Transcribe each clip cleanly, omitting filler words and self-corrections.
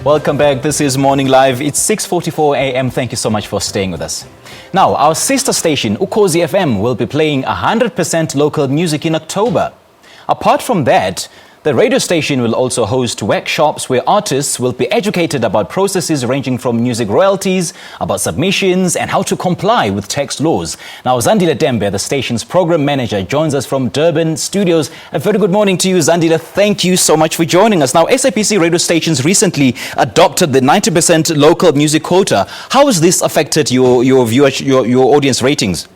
Welcome back. This is Morning Live. It's 6:44 a.m. Thank you so much for staying with us. Now, our sister station, Ukhozi FM, will be playing 100% local music in October. Apart from that, the radio station will also host workshops where artists will be educated about processes ranging from music royalties, about submissions, and how to comply with tax laws. Now, Zandile Tembe, the station's program manager, joins us from Durban studios. A very good morning to you, Zandile. Thank you so much for joining us. Now, SABC radio stations recently adopted the 90% local music quota. How has this affected your audience ratings?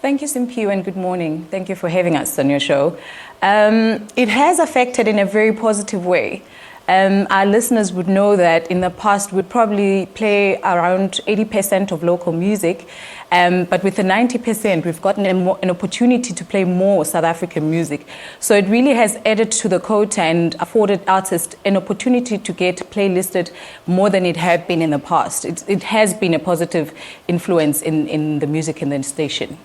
Thank you, Simpiwe, and good morning. Thank you for having us on your show. It has affected in a very positive way. Our listeners would know that in the past we'd probably play around 80% of local music, but with the 90% we've gotten an opportunity to play more South African music. So it really has added to the quota and afforded artists an opportunity to get playlisted more than it had been in the past. It has been a positive influence in the music in the station.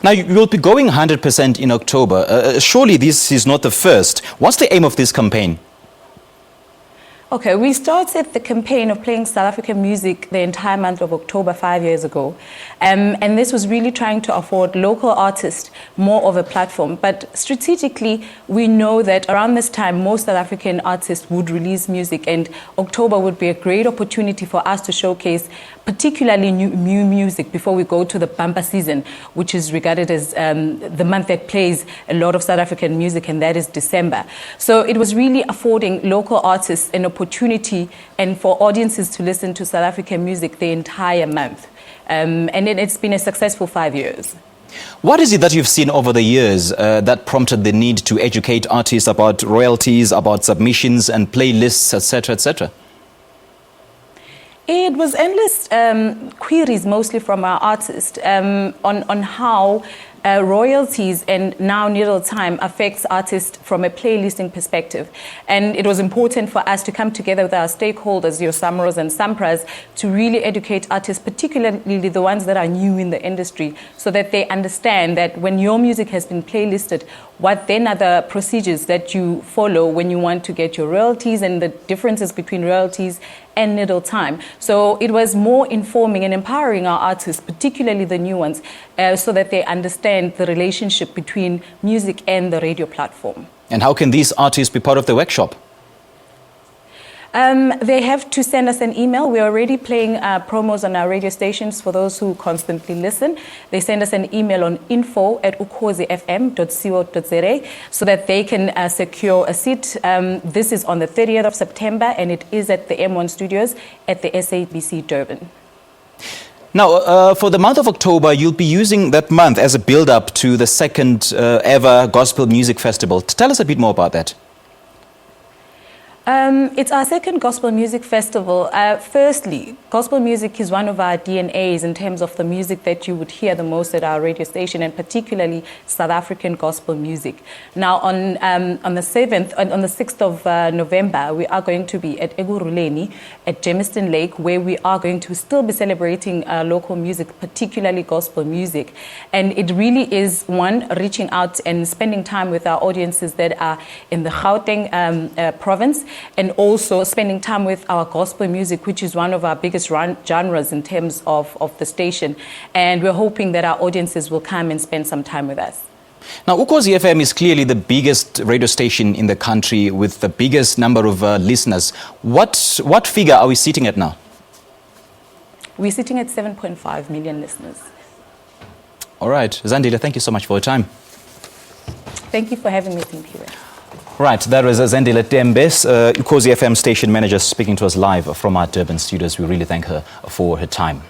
Now, you will be going 100% in October. Surely this is not the first. What's the aim of this campaign? Okay, we started the campaign of playing South African music the entire month of October 5 years ago. And this was really trying to afford local artists more of a platform. But strategically, we know that around this time, most South African artists would release music, and October would be a great opportunity for us to showcase particularly new music before we go to the bumper season, which is regarded as the month that plays a lot of South African music, and that is December. So it was really affording local artists an opportunity and for audiences to listen to South African music the entire month. And it's been a successful 5 years. What is it that you've seen over the years that prompted the need to educate artists about royalties, about submissions and playlists, etc., etc.? It was endless queries, mostly from our artists, on how royalties and now needle time affects artists from a playlisting perspective. And it was important for us to come together with our stakeholders, your SAMROs and SAMPRAs, to really educate artists, particularly the ones that are new in the industry, so that they understand that when your music has been playlisted, what then are the procedures that you follow when you want to get your royalties and the differences between royalties and needle time. So it was more informing and empowering our artists, particularly the new ones, so that they understand the relationship between music and the radio platform. And how can these artists be part of the workshop? They have to send us an email. We're already playing promos on our radio stations for those who constantly listen. They send us an email on info@ukhozifm.co.za so that they can secure a seat. This is on the 30th of September, and it is at the M1 Studios at the SABC Durban. Now, for the month of October, you'll be using that month as a build-up to the second ever Gospel Music Festival. Tell us a bit more about that. It's our second Gospel Music Festival. Firstly, gospel music is one of our DNAs in terms of the music that you would hear the most at our radio station, and particularly South African gospel music. Now, on the 6th of November, we are going to be at Eguruleni at Germiston Lake, where we are going to still be celebrating local music, particularly gospel music. And it really is, one, reaching out and spending time with our audiences that are in the Gauteng province, and also spending time with our gospel music, which is one of our biggest genres in terms of the station. And we're hoping that our audiences will come and spend some time with us. Now, Ukhozi FM is clearly the biggest radio station in the country with the biggest number of listeners. What figure are we sitting at now? We're sitting at 7.5 million listeners. All right. Zandile, thank you so much for your time. Thank you for having me, Simpiwe. Right, that was Zandile Tembe, Ukhozi FM station manager, speaking to us live from our Durban studios. We really thank her for her time.